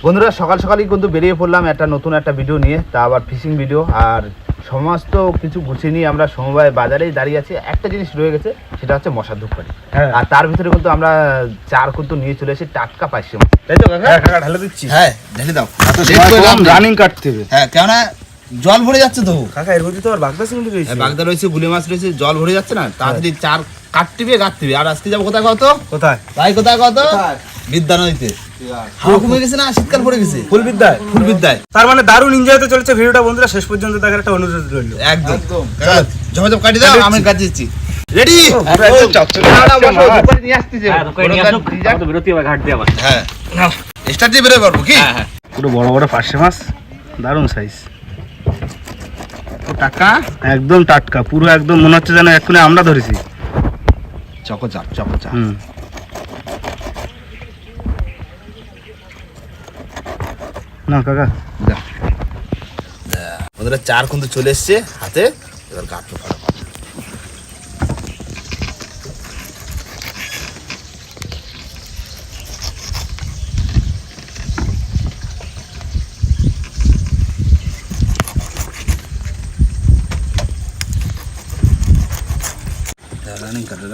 বন্ধুরা সকাল সকালই কিন্তু বেরিয়ে পড়লাম নতুন একটা ভিডিও নিয়ে, তা আবার ফিশিং ভিডিও। আর সমস্ত কিছু গুছিয়ে নিয়ে আমরা সমবায় বাজারেই দাঁড়িয়ে আছি। একটা জিনিস রয়ে গেছে, সেটা হচ্ছে মশার ধূপকাঠি। আর তার ভিতরে কিন্তু আমরা চার কিন্তু নিয়ে চলে এসেছি টাটকা পাইছি মাছ, তাই তো কাকা? হ্যাঁ কাকা ঢেলে দিচ্ছি। হ্যাঁ ঢেলে দাও, রানিং কাটতে হবে। হ্যাঁ কেননা জল ভরে যাচ্ছে তো কাকা, এর মধ্যে তো আর বাগদা চিংড়ি রয়েছে। বাগদা রয়েছে, গুলি মাছ রয়েছে, জল ভরে যাচ্ছে না, তাড়াতাড়ি চার কাটতিবে গাঁততিবে। আর আজকে যাবো কোথায় কত? কোথায় ভাই কোথায় কত? বিদ্যা নদীতে। হাওয়া কমে গেছে না, শীতকাল পড়ে গেছে। ফুল বিদ্যায়। ফুল বিদ্যায়। তার মানে দারুণ এনজয় হতে চলেছে ভিডিওটা। বন্ধুরা শেষ পর্যন্ত দেখার একটা অনুরোধ রইল। একদম ঝমাঝম কাটি দাও, আমি কাটি দিচ্ছি। রেডি? হ্যাঁ স্টার্ট দিয়ে বেরোয় পারবো কি? পুরো বড় বড় পার্শে মাছ, দারুণ সাইজ, টাকা একদম টাটকা, পুরো একদম মনে হচ্ছে যেন এক্ষুনি আমরা ধরেছি। চকোচাপ চকোচাপ। না কাকা, ওদের চার কিন্তু চলে এসছে হাতে, এবার গাঁটটা ফেলা।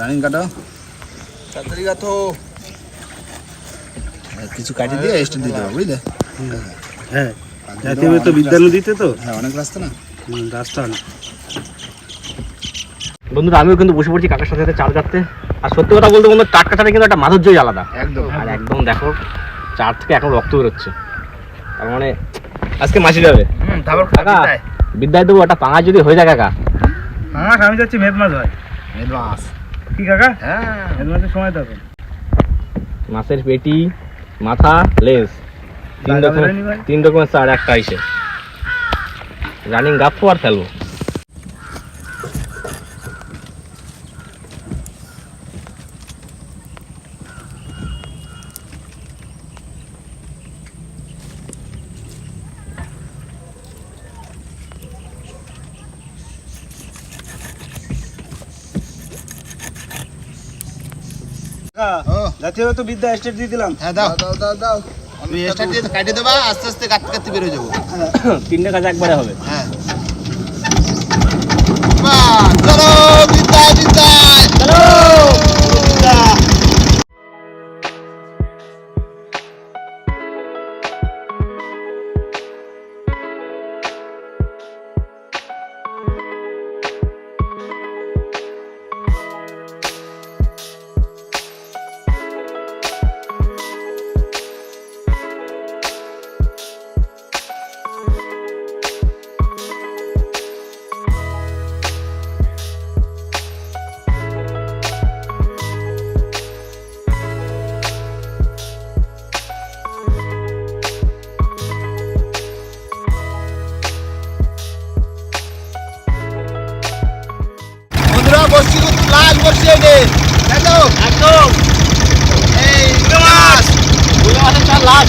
রানিং কাটো তাড়াতাড়ি কাটো। কিছু কাটি দিয়ে স্টেট দিয়ে দেবো, বুঝলে? হ্যাঁ জাতীয় তো বিদ্যা নদীতে তো। হ্যাঁ অনেক রাস্তা না, রাস্তা না। বন্ধুরা আমিও কিন্তু বসে পড়ছি কাকার সাথে চার কাটতে। আর সত্যি কথা বলতে বন্ধু, টাটকা চারে কিন্তু একটা মাধুর্যই আলাদা। একদম। আর একদম দেখো চার থেকে এখন রক্ত বেরোচ্ছে, তার মানে আজকে মাছি যাবে। কাকা বিদ্যায় দেবো একটা পাঙা যদি হয়ে যায় কাকা। আমার আমি যাচ্ছি মেদ মাছ হয়। মেদ মাছ কি কাকা? হ্যাঁ মেদ মাছের সময় থাকবে। মাছের পেটি, মাথা, লেজ, তিন রকমের চার একটা আইসে। রানিং গাপবো আর ফেলবো। জাতীয় তো বিদ্যা স্টেট দিয়ে দিলাম। হ্যাঁ দাও দাও দাও দাও। আমি স্টার্ট দিয়ে কাটে দেবা, আস্তে আস্তে কাটতে কাটতে বের হয়ে যাবো। তিনটে কাজ একবারে হবে। হ্যাঁ বাহ, চলো বিদ্যায় বিদ্যায় চলো বিদ্যা। বসছি কিন্তু লাল বসছি এই রে, দেখো একদম এই মাছ মাছের চার লাল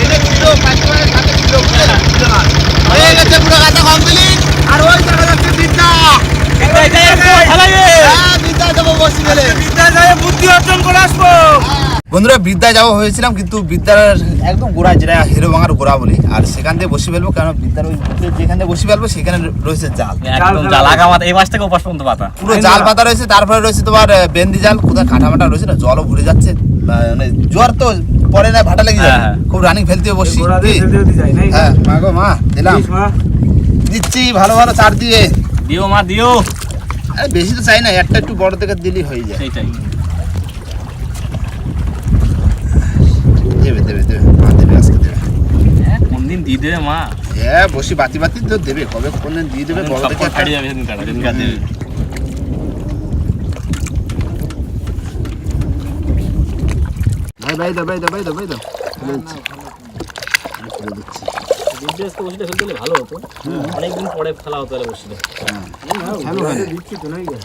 এটা ছিল কাস্টমারের সাথে ছিল হয়ে গেছে পুরো কাটা কমপ্লিট। আর ওই দেখা যাচ্ছে বিদ্যা বিদ্যা যাবো বসি গেলে, বিদ্যা যায় বুদ্ধি অর্জন করে আসবো। বন্ধুরা বিদ্যায় যাওয়া হয়েছিলাম, কিন্তু বিদ্যার একদম গোড়া, যেটা হিরো ভাঙার গোড়া বলি, আর সেখান থেকে বসে ফেলবো। কারণ বিদ্যার ওই যেখান থেকে বসে ফেলবো সেখানে রয়েছে জাল, একদম জাল আগামাত এই মাছ থেকে ওপাশ পর্যন্ত পাতা, পুরো জাল পাতা রয়েছে। তারপরে রয়েছে তোমার বেন্দি জাল, কোথায় কাঁটামাটা রয়েছে না, জলও ভরে যাচ্ছে, মানে জোয়ার তো পরে না, ভাটা লেগে যায়, খুব রানিং ফেলতে বসছি। হ্যাঁ মা গো মা দিলাম, দিচ্ছি ভালো ভালো চার দিয়ে দিও মা দিও। আরে বেশি তো চাই না, একটা একটু বড় থেকে দিলেই হয়ে যায়। সেইটাই দেবে দেবে দেবে মা দেবে, আজকে দেবে। কোন দিন দিয়ে দেবে মা? হ্যাঁ বসি বাতি বাতি তো দেবে, কবে কোন দিন দিয়ে দেবে বড় থেকে ছাড়িয়ে যাবে সেদিন কাটা সেদিন কাটা দেবে। ভাই ভাই দাও ভাই দাও ভাই দাও ভাই দাও। ভালো হতো, অনেকদিন পরে খেলা হতো বসলে।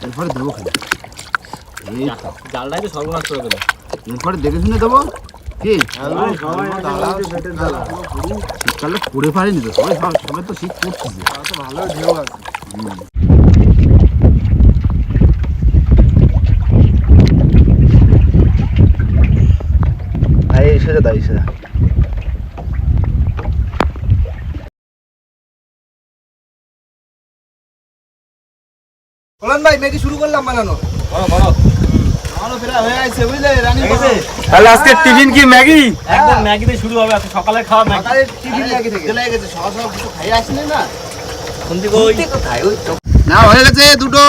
এরপরে দেবো খালি, জালটাকে সর্বনাশ করে দিল। এরপরে দেখে শুনে দেবো কি? শীতকালে পড়ে পারিনি তো, সবাই সবাই তো শীত পড়তেছে, ভালো ঢেউ আছে। এসে যা এসে যা। বলেন ভাই ম্যাগি শুরু করলাম বানানো। আমারও ফেরা হয়ে আছে বুঝলে রানিং করছে। তাহলে আজকে টিফিন কি ম্যাগি? একদম ম্যাগি দিয়ে শুরু হবে আজকে সকালে খাওয়া ম্যাগি। সকালে টিফিন ম্যাগি থেকে চলে গেছে সকাল সকাল কিছু খাই আসলে না। কোনটি কই? কোথায় ওই তো না হয়ে গেছে দুটো।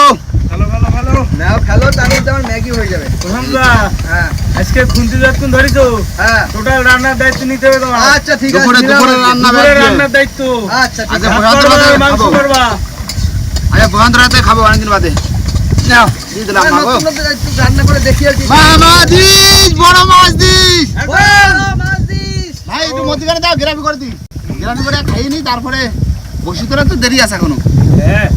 ভালো ভালো ভালো। নাও খেলো তার মধ্যে আমার ম্যাগি হয়ে যাবে। প্রশংসা। হ্যাঁ আজকে খুন্তি যতক্ষণ ধরিছো হ্যাঁ টোটাল রান্নার দায়িত্ব নিতে হবে তোমার। আচ্ছা ঠিক আছে দুপুরে নিলাম। দুপুরে রান্না দুপুরে ব্যাগ রান্নার দায়িত্ব। আচ্ছা ঠিক আচ্ছা, আছে প্রশান্ত রাতে মাংস খাবো। করবা। আচ্ছা প্রশান্ত রাতে খাবো অনেকদিন বাদে। নাও দিয়ে দিলাম মা গো। নতুন নতুন একটু রান্না করে দেখি আর কি। মা দিস বড় মাছ দিস। Much this. ভাই একটু মধ্যখানে দাও গ্রাবি করে দিই। গ্রাবি করে খাইয়ে নি তারপরে বসি তোরা তো দেরি আছে এখনো। হ্যাঁ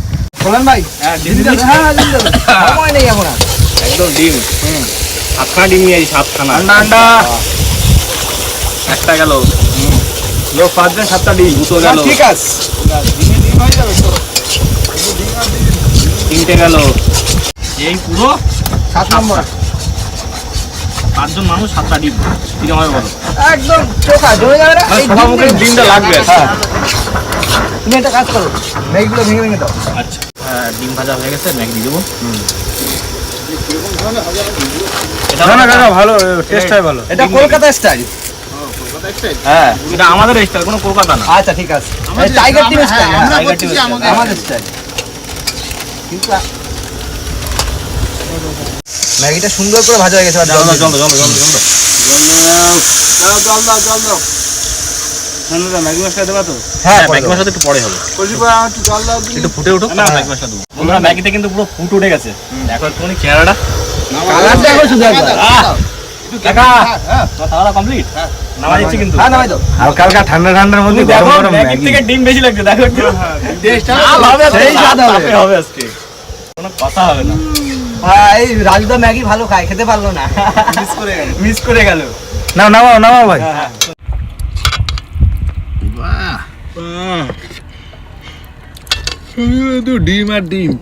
বলেন ভাই হ্যাঁ ডিম দিন যাবে। হ্যাঁ দিন যাবে। সময় নেই এখন আর। একদম ডিম। সাতখানা ডিম নিয়ে আসি, সাতখানা। আন্ডা আন্ডা। একটা গেল, লোক 5 জন 7টা ডিম। দুটো গেল, ঠিক আছে ডিম হয়ে যাবে তো। তিনটে গেল। এই পুরো 7 নম্বর 5 জন মানুষ 7টা ডিম। কিরকম হবে বলো? একদম চোখা জমে যাবে না। এই সবার মুখে ডিম ডিমটা লাগবে। হ্যাঁ। তুমি একটা কাজ করো ম্যাগিগুলো ভেঙে ভেঙে দাও। আচ্ছা হ্যাঁ, ডিম ভাজা হয়ে গেছে, ম্যাগি দিয়ে দেবো। না না কাকা ভালো টেস্ট হয় ভালো। এটা কলকাতা স্টাইল। হ্যাঁ এটা আমাদের স্টাইল, কোনো কলকাতা না। আচ্ছা ঠিক আছে এই টাইগার টিম স্টাইল। আমরা টাইগার করতেছি টিম আমাদের আমাদের স্টাইল। কিন্তু ম্যাগিটা সুন্দর করে ভাজা হয়ে গেছে। জল দাও, জল দাও, জল দাও, জল দাও। জল দাও জল দাও। না ম্যাগি মশলা দেবা তো? হ্যাঁ ম্যাগি মশলা তো একটু পরে হবে, একটু জল দাও। একটু ফুটে উঠুক তারপর ম্যাগি মশলা দেবো। বন্ধুরা ম্যাগিতে কিন্তু পুরো ফুট উঠে গেছে। দেখো একটুখানি চেহারাটা। কালার দেখো শুধু একবার। কাকা তোমার খাওয়া কমপ্লিট? নামা যাচ্ছে কিন্তু। হ্যাঁ নামাই দাও। হালকা হালকা ঠান্ডা ঠান্ডার মধ্যে দেখো গরম গরম ম্যাগির ম্যাগি। থেকে ডিম বেশি লাগছে, দেখো একটু। টেস্টটা লাল হবে আজকে, সেই স্বাদ হবে। লাফে হবে আজকে, কোনো কথা হবে না। হ্যাঁ এই রাজুদা ম্যাগি ভালো খায়, খেতে পারলো না। মিস করে গেল। নাও নামাও নামাও ভাই। বাহ শুধু ডিম আর ডিম।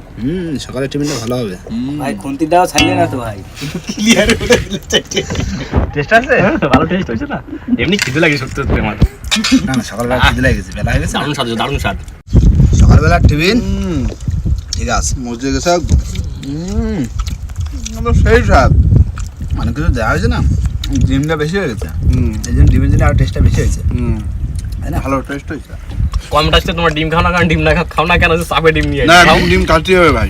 সকালে টিফিনটা ভালো হবে। ভাই খুন্তিটাও ছাড়লে না তো ভাই। ক্লিয়ার করে দিলে চারটে। টেস্ট আছে? ভালো টেস্ট হয়েছে না? এমনি খিদে লাগে সত্যি সত্যি আমার। না না সকালবেলা খিদে লেগে গেছে, বেলা হয়ে গেছে। দারুণ স্বাদ, দারুণ স্বাদ। সকালবেলা টিফিন ঠিক আছে। মজে গেছে। সেই স্বাদ মানে কিছু দেওয়া হয়েছে না, ডিমটা বেশি হয়ে গেছে। এই জন্য ডিমের জন্য আরো টেস্টটা বেশি হয়েছে, তাই না? ভালো টেস্ট হয়েছে। কম টেস্টে তোমার ডিম খাও না, কারণ ডিম না খাও না কেন, চাপে ডিম নিয়ে না খাও। ডিম কাটতে হবে ভাই।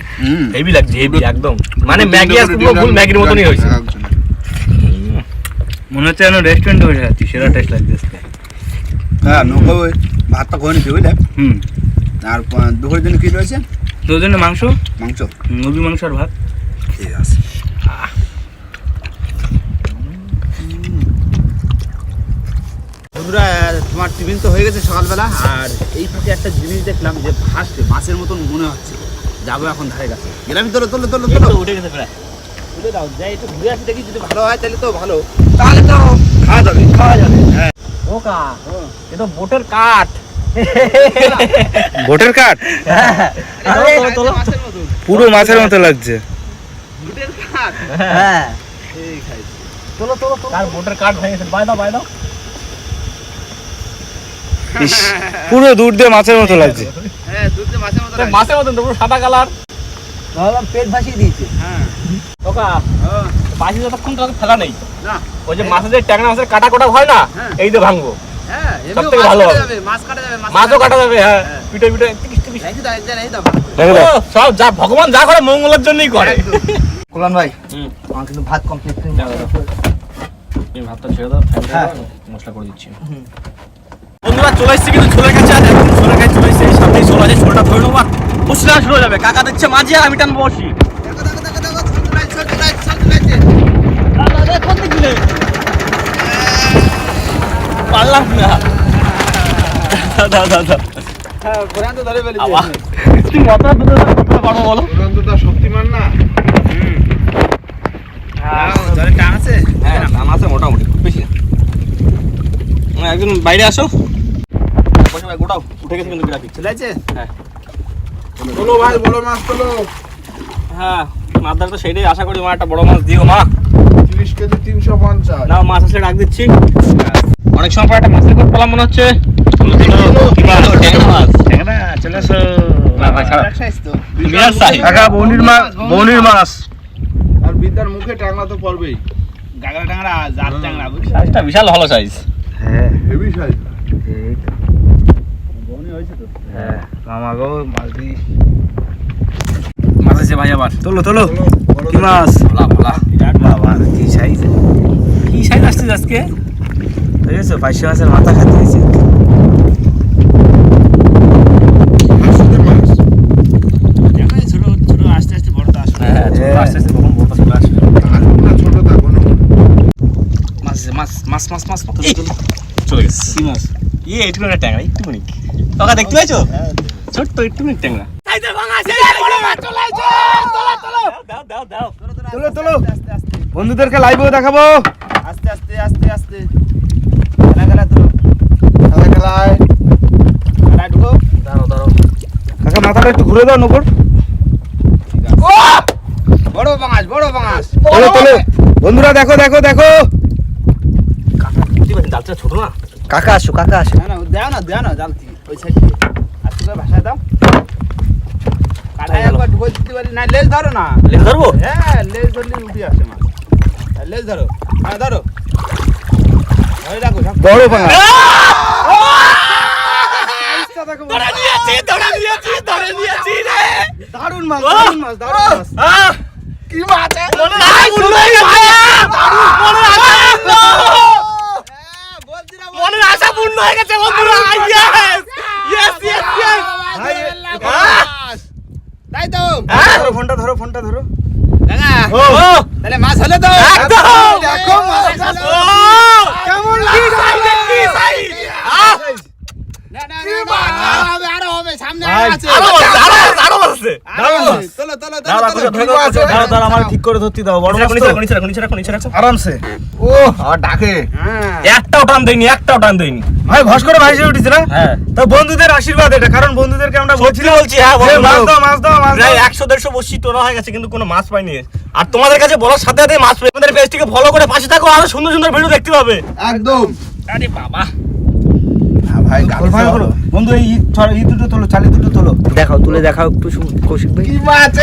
হেভি লাগছে, হেভি একদম। মানে ম্যাগি আর পুরো ফুল ম্যাগির মতনই হয়েছে। মনে হচ্ছে যেন রেস্টুরেন্টে বসে আছি, সেরা টেস্ট লাগছে আজকে। হ্যাঁ নৌকো ওই ভাতটা করে নিতে বুঝলে। হুম, আর দুপুরের জন্য কি রয়েছে? দুজনে মাংস, মাংস। মুরগি মাংস আর ভাত। ঠিক আছে। বন্ধুরা তোমার টিফিন তো হয়ে গেছে সকালবেলা, আর এই ফাঁকে একটা জিনিস দেখলাম যে ভাসছে, মাছের মতন মনে হচ্ছে। যাবো এখন ধারে কাছে, গেলাম তোলো তোলো তোলো এই তোলো তো উঠে গেছে প্রায়। তুলে দাও, যাই একটু ঘুরে আসি দেখি, যদি ভালো হয় তাহলে তো ভালো, তাহলে তো খাওয়া যাবে। হ্যাঁ ওকা এ তো বোটের কাঠ। বোটের কাঠ তোলো, তোলো। মাছের মতন। পুরো মাছের মতো লাগছে। বুটের কাঠ। হ্যাঁ এই খাইছে। তোলো তোলো তোলো। আর বোটের কাঠ ভেঙেছে, বাই দাও বাই দাও। ইস, পুরো দূর দিয়ে মাছের মতো লাগছে। হ্যাঁ দুধ দিয়ে মাছের মতো লাগে। মাছের মতন তো পুরো সাদা কালার। ভাবলাম পেট ভাসিয়ে দিয়েছে। হ্যাঁ ওকা বাসি যতক্ষণ তোকে ফেলা নেই, না ওই যে মাছের যে ট্যাংরা মাছের কাটা কোটা হয় না, হ্যাঁ। এই দিয়ে ভাঙবো। হ্যাঁ সব এমনিও থেকে মাছ ভালো কাটা হবে। যাবে, মাছ কাটা যাবে, মাছও কাটা যাবে, হ্যাঁ হ্যাঁ। পিঠে পিঠে টিকিস টিকিস। এই দাও একজন এই দাও। দেখো দাও। ও, সব যা ভগবান যা করে মঙ্গলের জন্যই করে। কল্যাণ ভাই হুম। আমার কিন্তু ভাত কমপ্লিট। এই ভাতটা ছেড়ে দাও, ঠান্ডা হ্যাঁ। মশলা করে দিচ্ছি। বন্ধুরা চলে এসেছি কিন্তু ছোলের কাছে, আর এখন ছোলের কাছে চলে এসেছি। সামনেই ছোল আছে, ছোলটা ধরে নেবো, বসলে শুরু হয়ে যাবে। কাকা দেখছে মাঝি আর আমি টানবো বসি। দেখো দেখো দেখো দেখো ছোট লাইট ছোট লাইট। কোন দিক দিলে পারলাম না। দাদা দাদা হ্যাঁ কোরআন তো ধরে ফেলেছে। আবার তুই মাথা দুটো করতে পারবো বলো? কোরআন তো শক্তিমান না। ধরে টান আছে। হ্যাঁ টান আছে মোটামুটি, খুব বেশি না। একজন বাইরে আসো, বসে ভাই গোটাও উঠে গেছে কিন্তু গ্রাফিক। চলে আছে। হ্যাঁ তোলো ভাই বড় মাছ তোলো। হ্যাঁ মাদার তো সেইটাই আশা করি, মা একটা বড় মাছ দিও মা। 30 কেজি 350। না মাছ আসলে ডাক দিচ্ছি। অনেক সময় পর একটা মাছের কোট পেলাম মনে হচ্ছে। কি মাছ? ট্যাংরা মাছ। ট্যাংরা চলে আসো। না ভাই খারাপ। বিরাট size। কাকা বৌনির মাছ। আর বিদ্যার মুখে টাংলা তো পড়বেই। গাগরা টাংরা জাত টাংরা বুঝছিস? সাইজটা বিশাল ভালো সাইজ। হ্যাঁ হেভি সাইজ। বনি হয়েছে তো। হ্যাঁ মামা গো মাছ দি। মাছ আছে ভাই আবার। তোলো কি মাছ? ভোলা। বিরাট বাবা কি সাইজ। কি সাইজ আসছে আজকে? দেখেছো 500 মাছের মাথা খাতে হয়েছে। হাসুদের মাছ। ছোট ছোট আস্তে আস্তে বড়টা আসবে। হ্যাঁ আস্তে আস্তে কখন বড়টা চলে আসবে। আলুটা ছোট থাকো না। মাছ চলে গেছে। কি মাছ? একটু করে ট্যাংরা একটুখানি। কাকা দেখতে পাইছো? ছোট্ট একটুখানি ট্যাংরা। তোলো বন্ধুদেরকে লাইভেও দেখাবো। আস্তে আস্তে আস্তে আস্তে খেলা তো খেলায় খেলা ঢুকো। দাঁড়াও। কাকা মাথাটা একটু ঘুরে দাও নকর। বড় পাঙাশ তোলো বন্ধুরা দেখো কাকা দেখতে পাচ্ছেন জালটা ছোট না? কাকা আসো না দেও না জালতি ওই সাইড দিয়ে আস্তে করে ভাষা দাও। কাটায় একবার ঢুকে দিতে পারি না। লেজ ধরো না। লেজ ধরবো? হ্যাঁ লেজ ধরলে উঠে আসে মাছ। লেজ ধরো। হ্যাঁ ধরো। ধরে রাখো সব। বড় পাঙা। ধরে নিয়েছি রে। দারুণ মাছ। কি মাছ? মনের আশা পূর্ণ হয়ে গেছে বন্ধুরা। ইয়েস। তাই তো ফোনটা ধরো। দাদা ও তাহলে মাছ হলো তো। একদম। দেখো মাছ হলো। কেমন লাগছে? কি সাইজ? না আরো হবে সামনে ভাই, আছে। আরো আছে। চলো আমার ঠিক করে ধরতে দাও। বড় মাছ তো। নিচে রাখো। আরামসে। ও আর ডাকে। হ্যাঁ একটাও টান দেয়নি। ভাই ভস করে ভাইসে উঠেছে না? হ্যাঁ। তো বন্ধুদের আশীর্বাদ এটা, কারণ বন্ধুদেরকে আমরা বলছি হ্যাঁ যে মাছ দাও প্রায় 100-150 বসি তোলা হয়ে গেছে কিন্তু কোনো মাছ পাইনি। আর তোমাদের কাছে বলার সাথে সাথে মাছ পেয়ে আমাদের পেজটিকে ফলো করে পাশে থাকো, আরো সুন্দর ভিডিও দেখতে পাবে। একদম। আরে বাবা ভাই ভাই করো। বন্ধু এই এই দুটো তোলো, চালি দুটো তোলো। তুলে দেখাও একটু কৌশিক ভাই। কি মাছ?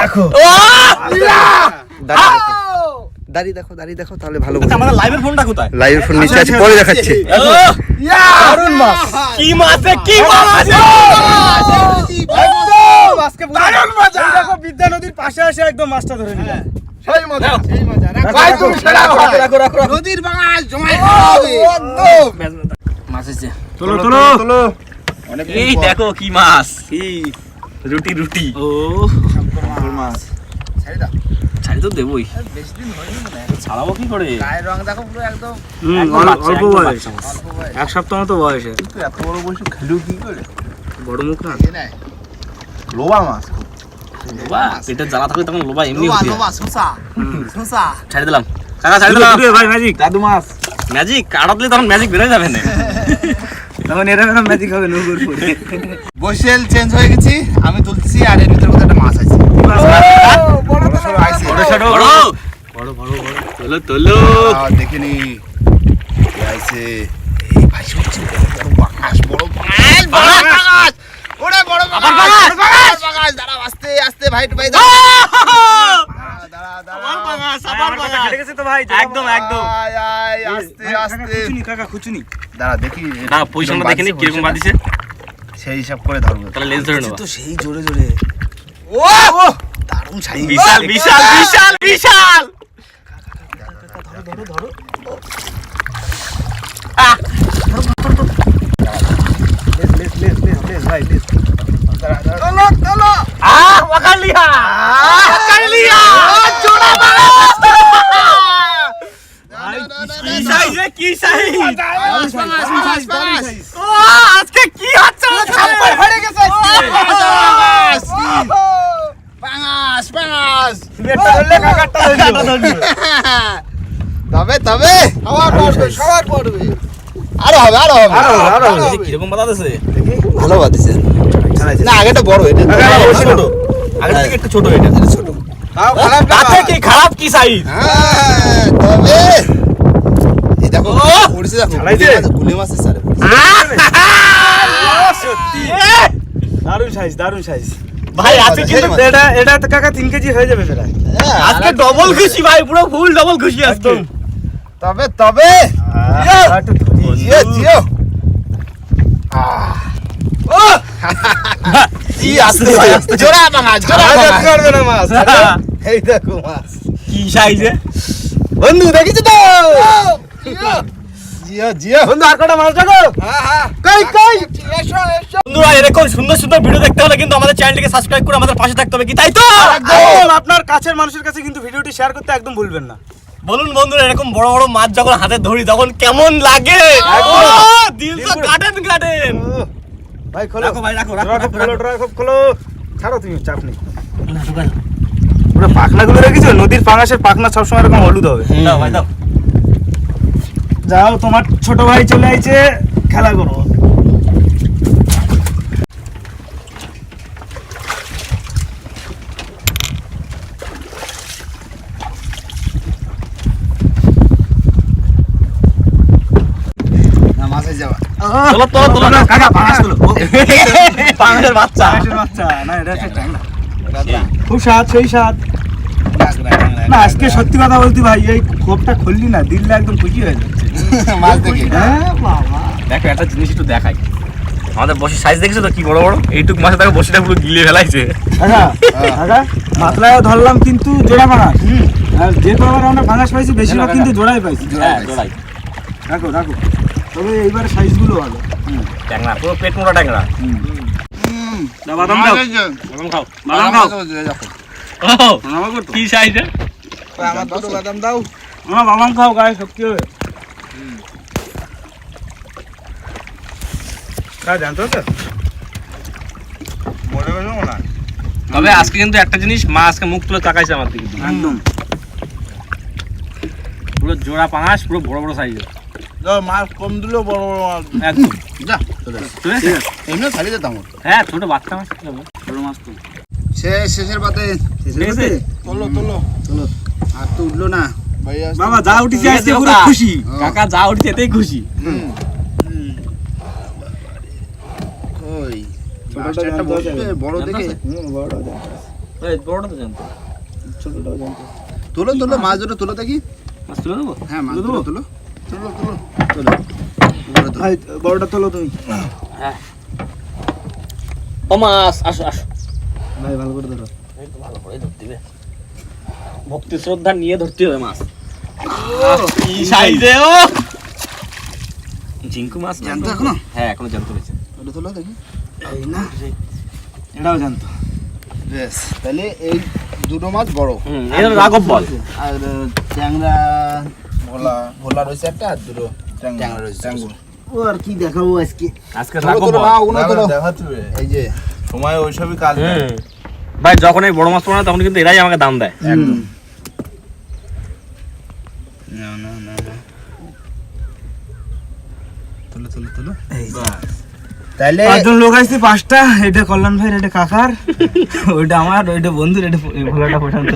দেখো ও দাঁড়িয়ে দেখো তাহলে ভালো আচ্ছা, আমাদের লাইভের ফোনটা কোথায়? লাইভ ফোন নিচে আছে, পরে দেখাচ্ছি। দারুণ মাছ। কি মাছ আছে? একদম আজকে এই দেখো বিদ্যা নদীর পাশে এসে একদম মাছটা ধরে নিলাম। সেই মজা। এই মজা ভাই তুমি সেরা ভাই। রাখো। নদীর বাঙাল জমাই খাওয়া হবে। একদম। মাছ আছে। তোলো। এই দেখো কি মাছ। এই রুটি। ও মাছ। ছেড়ে দাও। ছাড়ি তো দেবই। বেশি দিন হয়নি মনে হয়। ছাড়াবো কি করে? গায়ের রং দেখো পুরো একদম অল্প বয়স, অল্প বয়স। 1 সপ্তাহ মতো বয়সে। কিন্তু এত বড় বসে খেলো কি করে? বড় মুখ না। খেয়ে নেয়। লোবা মাছ। লোবা পেটের জ্বালা থাকলে তখন লোবা এমনি লোবা, হতে লোবা, শোষা। ছাড়ি দিলাম। কাকা ছাড়ি দিলাম। ভাই ম্যাজিক। দাদু মাছ। ম্যাজিক কাটাতলে তখন ম্যাজিক বেরোয় যাবে না। তখন এরকম ম্যাজিক হবে নৌকোর পরে। বসেল চেঞ্জ হয়ে গেছি, আমি তুলতেছি আর এর ভিতরে কোথাও একটা মাছ আছে। বড় তো আইছে। বড় তোলো। দেখিনি কি আইছে। এই ভাই সত্যি বড় বাঙাস, বড় বাঙাস। ওরে বড় বাঙাস। দাঁড়াও আস্তে আস্তে ভাই দাঁড়া। কেটে গেছে তো ভাই। একদম। আয়, আস্তে আস্তে কাকা খুচুনি। দাঁড়া দেখি না পজিশনটা দেখে নি কিরকম বাদিছে। সেই হিসাব করে ধরবো। তাহলে লেন্স ধরে নেবো। তো সেই জোরে। ও দারুণ সাইজ। বিশাল। ধরো। লেস ভাই লেস। চলো। पकड़ लिया जोड़ा मारो কি সাইজ কি সাইজ ও আজকে কি হচ্ছে ছাপ্পার ফেড়ে গেছে পাঙাশ নেটটা ধরলে কাকারটা ধরবে। তবে সবার পড়বে আরো হবে কিরকম বাতাছে ভালো বাদিছে না আগেটা বড় এটা ছোট আগের থেকে একটু ছোট এটা ছোট খারাপ তাতে কি খারাপ কি সাইজ তবে দেখো ছাড়াইছে? গুলি মাছের সারে সত্যি দারুণ সাইজ ভাই আজকে কিন্তু এটা তো কাকা 3 কেজি হয়ে যাবে প্রায়। আজকে ডবল খুশি ভাই, পুরো ফুল ডবল খুশি আজকে। তবে একটু ধরি। জিও জিও জি আস্তে আস্তে জোড়া ভাঙা দেখতে পারবে না মাছ। এই দেখো মাছ কি সাইজে বন্ধু দেখিস তো জিও জিও বন্ধু আর কটা মাছ দেখো। কই কই বন্ধুরা, এরকম সুন্দর সুন্দর ভিডিও দেখতে হলে কিন্তু আমাদের চ্যানেলটিকে সাবস্ক্রাইব করে আমাদের পাশে থাকতে হবে, কি তাই তো? একদম আপনার কাছের মানুষের কাছে কিন্তু ভিডিওটি শেয়ার করতে একদম ভুলবেন না। বলুন বন্ধুরা, এরকম বড় বড় মাছ যখন হাতে ধরি তখন কেমন লাগে? একদম। দিল তো গার্ডেন ভাই খোলো। রাখো ভাই, রাখো, রাখো, ড্রা খুব রাখো, খোলো, ড্রা খুব খোলো। ছাড়ো তুমি, চাপ নেই। পুরো পাখনাগুলো রেখেছো? নদীর পাঙাশের পাখনা সবসময় এরকম হলুদ হবে। দাও ভাই দাও। যাও, তোমার ছোট ভাই চলে আইছে, খেলা করো। মাছে যাওয়া তোলো তোলো তোলো না, কাকা পাঙাশ তোলো। পাঙাশের বাচ্চা। পাঙাশের বাচ্চা, না এটা হচ্ছে ট্যাংরা। খুব স্বাদ, সেই স্বাদ। না, আজকে সত্যি কথা বলতে ভাই, এই খোপটা খুললি না, দিল্লা একদম খুশি হয়ে যাচ্ছে। মাছ দেখে হ্যাঁ বাবা। দেখো একটা জিনিস একটু দেখাই, আমাদের বসির সাইজ দেখেছো তো কি বড় বড়? এইটুক মাছে দেখো বসিটা পুরো গিলে ফেলাইছে। আচ্ছা আচ্ছা, মাতলায় ধরলাম কিন্তু জোড়া পাঙাশ। আর যে কবার আমরা পাঙাশ পাইছি বেশিরভাগ কিন্তু জোড়াই পাইছি। হ্যাঁ জোড়াই রাখো রাখো, তবে এইবার সাইজগুলো ভালো। ট্যাংরা, পুরো পেট মোটা ট্যাংরা। দাও, বাদাম দাও, বাদাম খাও। বাদাম খাও। ও কি সাইজ? আমার দুটো বাদাম দাও আমার বাদাম খাও, গায়ে শক্তি হবে। জানতো তো মনে গেল না। তবে আজকে কিন্তু একটা জিনিস, মা আজকে মুখ তুলে তাকাইছে আমার দিকে, একদম পুরো জোড়া পাঙাশ, পুরো বড় বড় সাইজের। মাছ কম দিলেও বড় বড় মাছ একদম। যা ঠিক আছে? এমনি খালি যেতাম হ্যাঁ ছোট বাচ্চা মাছ কি হবে? বড় মাছ তো শেষের পাতে ঠিক আছে? তোলো তোলো তোলো আর তো উঠলো না ভাই বাবা যা উঠেছে আজকে ঠিক আছে, পুরো কাকা। খুশি। কাকা যা উঠছে এতেই খুশি। কই ছোটটা মাছটা একটা জানতে বসবে হবে। বড় দেখে বড়টা জানতো, এই বড়টা তো জানতো। ছোটটাও জানতো। তোলো তোলো মাছ দুটো তোলো দেখি মাছ তুলে দেবো? হ্যাঁ মাছ তুলে দুটো দেবো? তোলো তোলো তোলো তোলো বড় তোলো। ভাই বড়টা তোলো তুমি। ও মাছ, আসো আসো। ভাই ভালো করে ধরো। ভালো করে ধরতে হবে, ভক্তি শ্রদ্ধা নিয়ে ধরতে হবে মাছ। কি সাইজে ও! ঝিঙ্কু মাছ জানতো এখনো? হ্যাঁ এখনো জানতে পেরেছে। ওটা তোলো দেখি এই না, এটাও জানতো। বেশ তাহলে এই দুটো মাছ বড় এটা রাঘব বল। আর ট্যাংরা ভোলা ভোলা রয়েছে একটা আর দুটো ট্যাংরা রয়েছে ও আর কি দেখাবো আজকে। আজকে তোলো রাঘব তোলো বল। না ওগুলো তোলো এই যে সময় ওইসবই কাজ ভাই যখন এই বড় মাছ পড়ে না তখন কিন্তু এরাই আমাকে দাম দেয়। একদম না না না না তোলো তোলো তোলো তাহলে পাঁচজন লোক আসছে, পাঁচটা। এটা কল্যাণ ভাই, এটা কাকার, ওইটা আমার, ওইটা বন্ধুর, এটা ভোলাটা প্রশান্ত।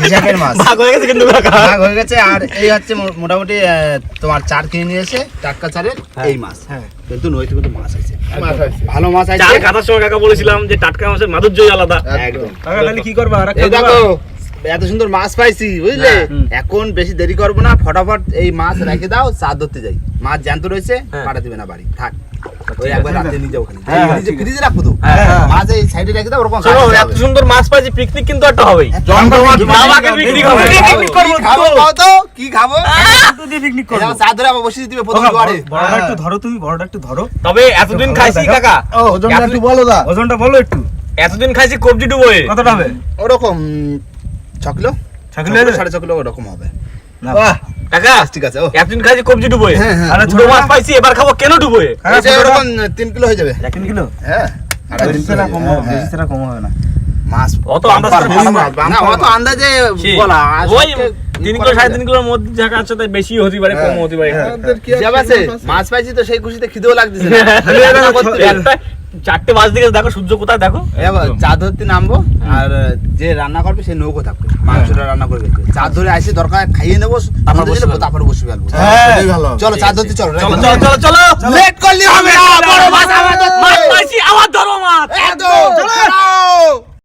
হিসাবের মাছ ভাগ হয়ে গেছে কিন্তু কাকা। ভাগ হয়ে গেছে। আর এই হচ্ছে মোটামুটি তোমার চার কিনে নিয়েছে টাটকা চারের এই মাছ হ্যাঁ। কিন্তু নইতে কিন্তু মাছ আছে ভালো মাছ আছে চার কাটার সময় কাকা বলেছিলাম যে টাটকা মাছের মাধুর্যই আলাদা। একদম কাকা তাহলে কি করবা? আর এই দেখো এত সুন্দর মাছ পাইছি বুঝলে এখন বেশি দেরি করবো না, ফটাফট এই মাছ রেখে দাও, চা ধরতে যাই। মাছ জ্যান্ত রয়েছে, হ্যাঁ। পাঠা দিবে না বাড়ি, থাক ওই একবার রাতে নিয়ে যাও ওখানে হ্যাঁ, হ্যাঁ, নিজে ফ্রিজে রাখবো তো হ্যাঁ। মাছ এই সাইডে রেখে দাও, ওরকম শোনো, রাখতে এত হবে। সুন্দর মাছ পাইছি, পিকনিক কিন্তু একটা হবেই। বাবাকে পিকনিক হবে। পিকনিক করবো কি খাবো কও তো? কি খাবো দুটো দিয়ে পিকনিক করবো। চা ধরে আবার বসিয়ে দিবে প্রথম কাকা, দুয়ারে বড়টা একটু ধরো তুমি, বড়টা একটু ধরো। তবে এতদিন খাইছি কাকা, ওজনটা একটু বলো দা ওজনটা বলো একটু, এতদিন খাইছি কবজি ডুবোয়ে। কতটা হবে? ওরকম 6 কিলো 6 কিলো হবে? 6.5 কিলো ওরকম হবে। না। বাহ কাকা ঠিক আছে ও এতদিন খাইছি কবজি ডুবোয়ে, হ্যাঁ, হ্যাঁ। আরে দুটো মাছ পাইছি, এবার খাবো কেন ডুবোয়ে? কাকা, এটা ওরকম 3 কিলো হয়ে যাবে 3 কিলো? হ্যাঁ বেশি ছাড়া কম হবে, বেশি ছাড়া কম হবে না। মাছ অত আন্দাজ করে ভালো বলবো না। মাছ, না অত আন্দাজে ঠিক। বলা ওই 3 কিলো 3.5 কিলোর মধ্যে জায়গা আছে, তাই বেশি হতে পারে, কম হতে পারে। যাব আছে মাছ পাইছি তো সেই খুশিতে খিদেও লাগতেছে না একটা 4টে বাজে দিকে দেখো সূর্য কোথায় দেখো। চা ধরতে নামবো আর যে রান্না করবে সে নৌকো থাকবে, মাংসটা রান্না করবে। চা ধরে আসে দরকার খাইয়ে নেবো, তারপরে বসে ফেলবো। চলো চা ধরতে চলো, চলো চলো চলো চলো, লেট করলে হবে না, বড় মাছ আমাদের মাছ পাইছি